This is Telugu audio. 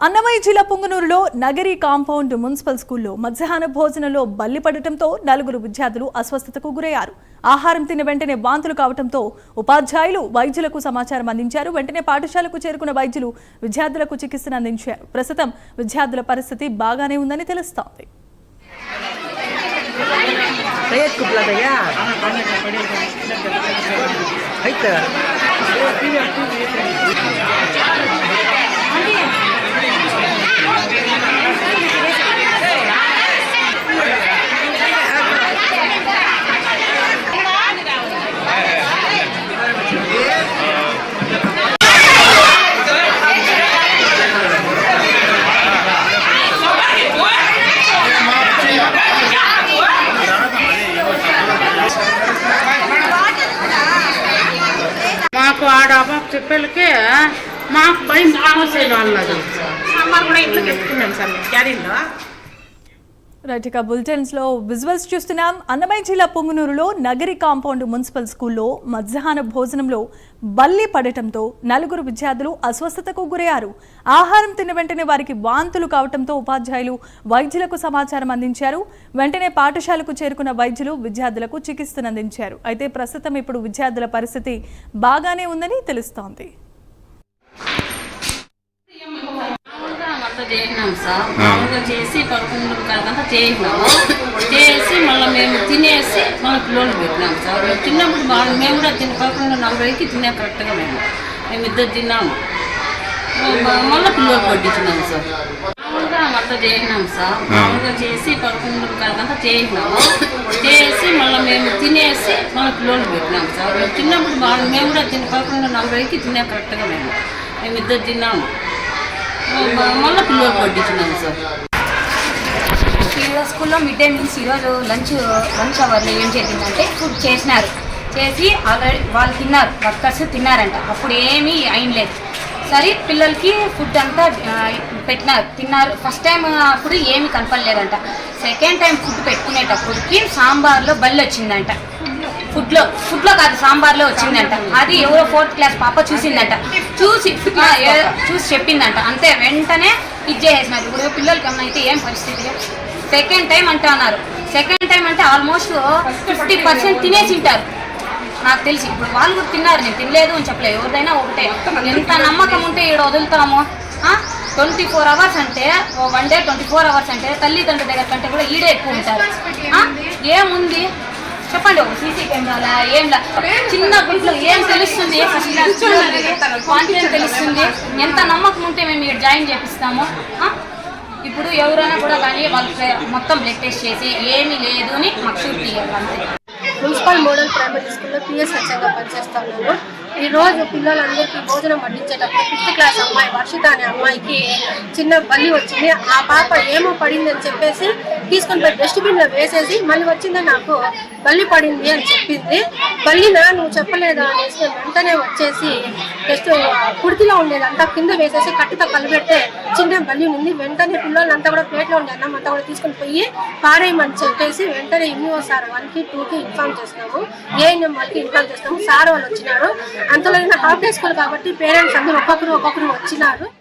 అన్నమయ్య జిల్లా పుంగనూరులో నగరి కాంపౌండ్ మున్సిపల్ స్కూల్లో మధ్యాహ్న భోజనంలో బల్లి పడటంతో 4 విద్యార్థులు అస్వస్థతకు గురయ్యారు. ఆహారం తిన్న వెంటనే వాంతులు కావడంతో ఉపాధ్యాయులు వైద్యులకు సమాచారం అందించారు. వెంటనే పాఠశాలకు చేరుకున్న వైద్యులు విద్యార్థులకు చికిత్సను అందించారు. ప్రస్తుతం విద్యార్థుల పరిస్థితి బాగానే ఉందని తెలుస్తోంది. మాకు ఆడ చెప్పేళ్ళకే మాకు భయం సమస్యలు అన్నది కూడా ఇంట్లో పెట్టుకున్నాం సార్ క్యారీలో. రైట్, ఇక బులెటిన్స్ లో విజువల్స్ చూస్తున్నాం. అన్నమయ్య జిల్లా పుంగనూరులో నగరి కాంపౌండ్ మున్సిపల్ స్కూల్లో మధ్యాహ్న భోజనంలో బల్లి పడటంతో 4 విద్యార్థులు అస్వస్థతకు గురయ్యారు. ఆహారం తిన్న వెంటనే వారికి వాంతులు కావడంతో ఉపాధ్యాయులు వైద్యులకు సమాచారం అందించారు. వెంటనే పాఠశాలకు చేరుకున్న వైద్యులు విద్యార్థులకు చికిత్సను అందించారు. అయితే ప్రస్తుతం ఇప్పుడు విద్యార్థుల పరిస్థితి బాగానే ఉందని తెలుస్తోంది. చేసినాం సార్, మామూలుగా చేసి 11 గంటలంతా చేసినాము. చేసి మళ్ళీ మేము తినేసి మన పిల్లలు పెట్టినాం సార్. మేము తిన్నప్పుడు మేము కూడా 11:40కి తినే కరెక్ట్గా మేమిద్దరు తిన్నాము. మళ్ళీ పిల్లలు పట్టించినాము సార్. మామూలుగా అంతా చేసినాం సార్, మామూలుగా చేసి 11 గంటలంతా చేసినాము. చేసి మళ్ళీ మేము తినేసి మన పిల్లలు పెట్టినాం సార్. మేము తిన్నప్పుడు మేము కూడా 11:40కి తినే కరెక్ట్గా మేమిద్దరు తిన్నాము. మళ్ళీ పిల్లలు పట్టించినాము సార్. స్కూల్లో మిడ్ డే మీల్స్ ఈరోజు లంచ్ అవర్లో ఏం జరిగిందంటే ఫుడ్ చేసినారు. చేసి ఆల్రెడీ వాళ్ళు తిన్నారు, వర్కర్స్ తిన్నారంట. అప్పుడు ఏమీ అయినలేదు. సరే పిల్లలకి ఫుడ్ అంతా తిన్నారు. ఫస్ట్ టైం అప్పుడు ఏమీ కనపడలేదంట. సెకండ్ టైం ఫుడ్ పెట్టుకునేటప్పటికి సాంబార్లో బల్లి వచ్చిందంట. ఫుడ్లో కాదు, సాంబార్లో వచ్చిందంట. అది ఎవరో 4th క్లాస్ పాప చూసిందంట. చూసి చెప్పిందంట. అంతే, వెంటనే ఇచ్చేసేసినారు. ఇప్పుడు పిల్లలకి ఏమైతే ఏం పరిస్థితి. సెకండ్ టైం అంటే అన్నారు. సెకండ్ టైం అంటే ఆల్మోస్ట్ 50% తినేసి ఉంటారు నాకు తెలిసి. ఇప్పుడు వాళ్ళు కూడా తిన్నారు, నేను తినలేదు అని చెప్పలేదు. ఎవరిదైనా ఒకటే. ఎంత నమ్మకం ఉంటే ఈడ వదులుతాము. 24 అవర్స్ అంటే వన్ డే 24 అవర్స్ అంటే తల్లిదండ్రుల దగ్గర కంటే కూడా ఈడే ఎక్కువ ఉంటారు. ఏముంది చెప్పండి, ఒక సీసీ కెమెరాలా ఏంలా చిన్న గుంట్లో ఏం తెలుస్తుంది, కాన్ఫిడెన్స్ తెలుస్తుంది. ఎంత నమ్మకం ఉంటే మేము ఇక్కడ జాయిన్ చేపిస్తాము. ఇప్పుడు ఎవరైనా కూడా కానీ వాళ్ళకి మొత్తం బ్లడ్ టెస్ట్ చేసి ఏమీ లేదు అని మాకు షూట్ ఇవ్వాలి. మున్సిపల్ మోడల్ ప్రైమరీ స్కూల్లో పిఎస్ హెచ్ఎంగా పనిచేస్తున్నాను. ఈరోజు పిల్లలందరికీ భోజనం వడ్డించేటప్పుడు 5th క్లాస్ అమ్మాయి వర్షిత అనే అమ్మాయికి చిన్న బల్లి వచ్చింది. ఆ పాప ఏమో పడిందని చెప్పేసి తీసుకొని పోయి డస్ట్బిన్లో వేసేసి మళ్ళీ వచ్చిందని నాకు బల్లి పడింది అని చెప్పింది. బల్లినా నువ్వు చెప్పలేదా అనేసి వెంటనే వచ్చేసి జస్ట్ కుడితిలో ఉండేదంతా కింద వేసేసి కట్టితో కలిపెడితే చిన్న బల్లి ఉంది. వెంటనే పిల్లలంతా కూడా ప్లేట్లో ఉండే అన్నం అంతా కూడా తీసుకొని పోయి పాడేయమని చెప్పేసి వెంటనే ఎంఈఓ సార్ 1కి 2కి ఇన్ఫార్మ్ చేస్తున్నాము. ఏఎన్ఎం వాళ్ళకి ఇన్ఫార్మ్ చేస్తున్నాము. సార్ వాళ్ళు వచ్చినారు. అంతలో హాఫ్ డే స్కూల్ కాబట్టి పేరెంట్స్ అందరూ ఒక్కొక్కరు వచ్చినారు.